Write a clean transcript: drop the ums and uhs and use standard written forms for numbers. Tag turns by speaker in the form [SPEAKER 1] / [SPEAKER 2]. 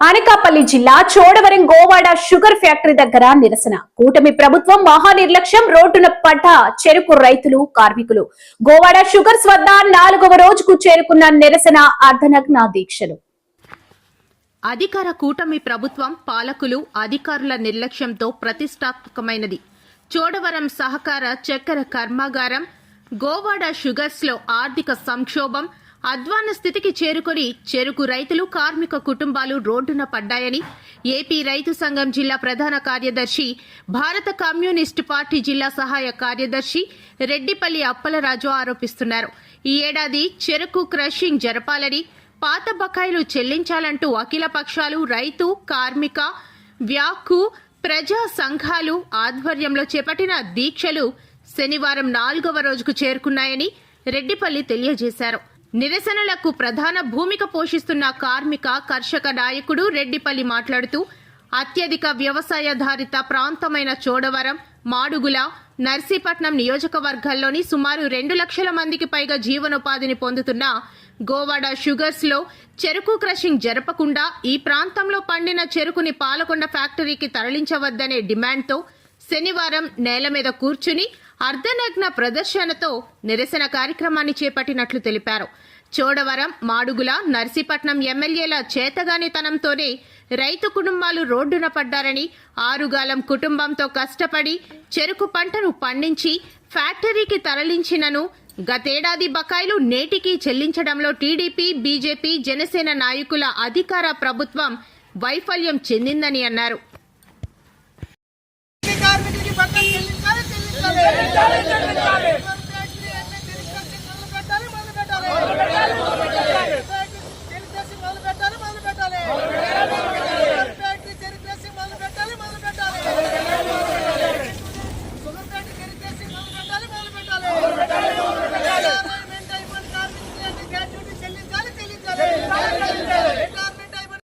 [SPEAKER 1] అనకాపల్లి జిల్లా Chodavaram Govada sugar factory దగ్గర నిరసన. కూటమి ప్రభుత్వం మహా నిర్లక్ష్యం, రోడ్డున పడ్డ చెరుకు రైతులు, కార్మికులు. గోవాడ షుగర్స్ వద్ద 4వ రోజుకు చేరుకున్న నిరసన, అర్ధనగ్న దీక్షలు.
[SPEAKER 2] అధికార కూటమి ప్రభుత్వం పాలకులు, అధికారుల నిర్లక్ష్యంతో ప్రతిష్టాత్మకమైనది. చోడవరం సహకార చక్కెర కర్మాగారం గోవాడ షుగర్స్ లో ఆర్థిక సంక్షోభం, అధ్వాన్న స్థితికి చేరుకొని చెరుకు రైతులు, కార్మిక కుటుంబాలు రోడ్డున పడ్డాయని ఏపీ రైతు సంఘం జిల్లా ప్రధాన కార్యదర్శి, భారత కమ్యూనిస్టు పార్టీ జిల్లా సహాయ కార్యదర్శి రెడ్డిపల్లి అప్పలరాజు ఆరోపిస్తున్నారు. ఈ ఏడాది చెరుకు క్రషింగ్ జరపాలని, పాత బకాయిలు చెల్లించాలంటూ అఖిల పక్షాలు, రైతు, కార్మిక, వ్యాకు, ప్రజా సంఘాలు ఆధ్వర్యంలో చేపట్టిన దీక్షలు శనివారం 4వ రోజుకు చేరుకున్నాయని రెడ్డిపల్లి తెలియజేశారు. నిరసనలకు ప్రధాన భూమిక పోషిస్తున్న కార్మిక, కర్షక నాయకుడు రెడ్డిపల్లి మాట్లాడుతూ, అత్యధిక వ్యవసాయాధారిత ప్రాంతమైన చోడవరం, మాడుగుల, నర్సీపట్నం నియోజకవర్గాల్లోని సుమారు 2 లక్షల మందికి పైగా జీవనోపాధిని పొందుతున్న గోవాడ షుగర్స్ లో చెరుకు క్రషింగ్ జరపకుండా ఈ ప్రాంతంలో పండిన చెరుకుని పాలకొండ ఫ్యాక్టరీకి తరలించవద్దనే డిమాండ్తో శనివారం నేల మీద కూర్చుని అర్ధనగ్న ప్రదర్శనతో నిరసన కార్యక్రమాన్ని చేపట్టినట్లు తెలిపారు. చోడవరం, మాడుగుల, నర్సీపట్నం ఎమ్మెల్యేల చేతగానితనంతోనే రైతు కుటుంబాలు రోడ్డున పడ్డారని, ఆరుగాలం కుటుంబంతో కష్టపడి చెరుకు పంటను పండించి ఫ్యాక్టరీకి తరలించినను గతేడాది బకాయిలు నేటికి చెల్లించడంలో టీడీపీ, బీజేపీ, జనసేన నాయకుల అధికార ప్రభుత్వం వైఫల్యం చెందిందని అన్నారు.